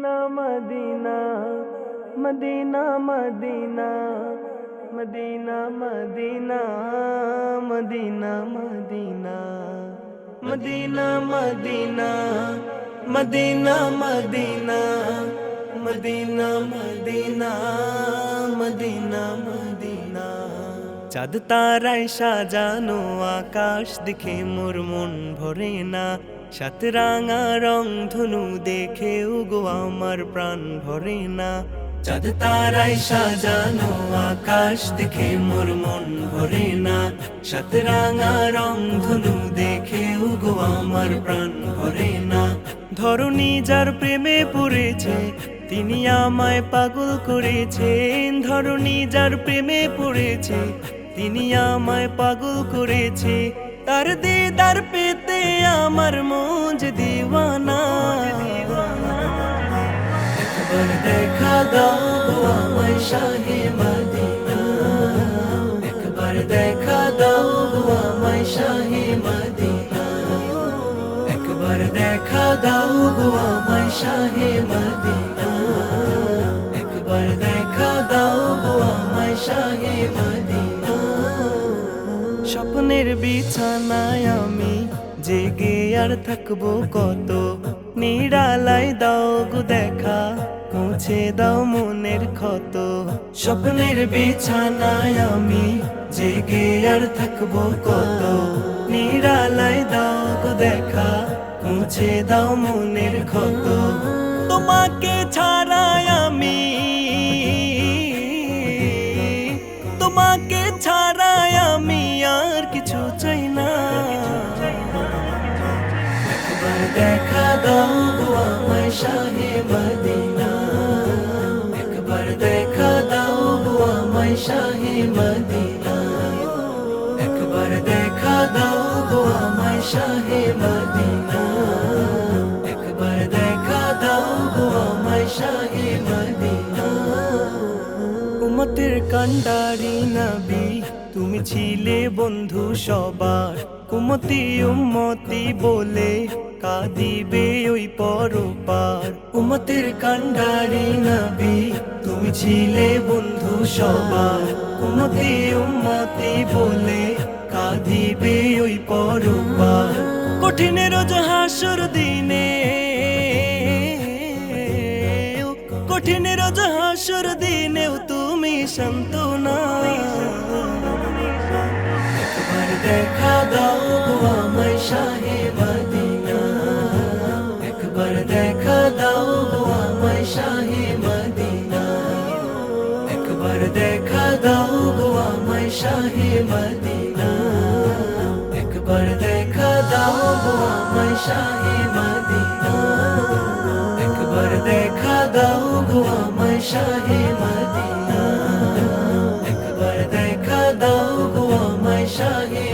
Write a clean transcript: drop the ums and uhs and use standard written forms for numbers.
Medina Medina Medina Medina Medina Medina Medina Medina Medina Medina Medina Medina Medina Medina Medina চাঁদ তারায় সাজানো আকাশ দেখে মোর মন ভরে না সাত রাঙা রং ধনু দেখে গো আমার প্রাণ ভরে না চাঁদ তারায় সাজানো আকাশ দেখে মোর মন ভরে না সাত রাঙা রং ধনু দেখে গো আমার প্রাণ ভরে না ধরণী যার প্রেমে পড়েছে তিনি আমায় পাগল করেছেন ধরণী যার প্রেমে পড়েছে তিনি আমায় পাগল করেছে তার দিদার পেতে আমার মন যে দিওয়ানা একবার দেখা দাও গো আমায় শাহে মদিনা একবার দেখা দাও গো আমায় শাহে মদিনা একবার দেখা দাও গো আমায় শাহে মদিনা একবার দেখা দাও গো আমায় শাহে মদিনা স্বপ্নের বিছানায় আমি জেগে আর থাকবো কত নিরালায় দাও গো দেখা মুছে দাও মনের ক্ষত স্বপ্নের বিছানায় আমি জেগে আর থাকবো কত নিরালায় দাও গো দেখা মুছে দাও মনের ক্ষত তোমাকে ছাড়াই আমি তোমাকে ছাড়াই আমি আর কিছু চাই না একবার দেখা দাও গো আমায় শাহে মদিনা একবার দেখা দাও গো আমায় শাহে মদিনা একবার দেখা দাও গো আমায় শাহে মদিনা একবার দেখা দাও গো আমায় শাহে মদিনা উম্মতের কান্ডারি নবী তুমি ছিলে বন্ধু সবার উম্মতি উম্মতি বলে কাঁদিবে ওই পরপার উম্মতের কান্ডারি নবী তুমি ছিলে বন্ধু সবার উম্মতি উম্মতি বলে কাঁদিবে ওই পরপার কঠিন রোজ হাসর দিনে কঠিন রোজ হাসর দিনেও তুমি সান্ত্বনা একবার দেখা দাও গো আমায় শাহে মদিনা একবার দেখা দাও গো আমায় শাহে মদিনা একবার দেখা দাও গো আমায় শাহে মদিনা একবার দেখা দাও গো আমায় শাহে মদিনা একবার দেখা দাও গো আমায় শাহে মদিনা একবার দেখা দাও গো আমায় শাহে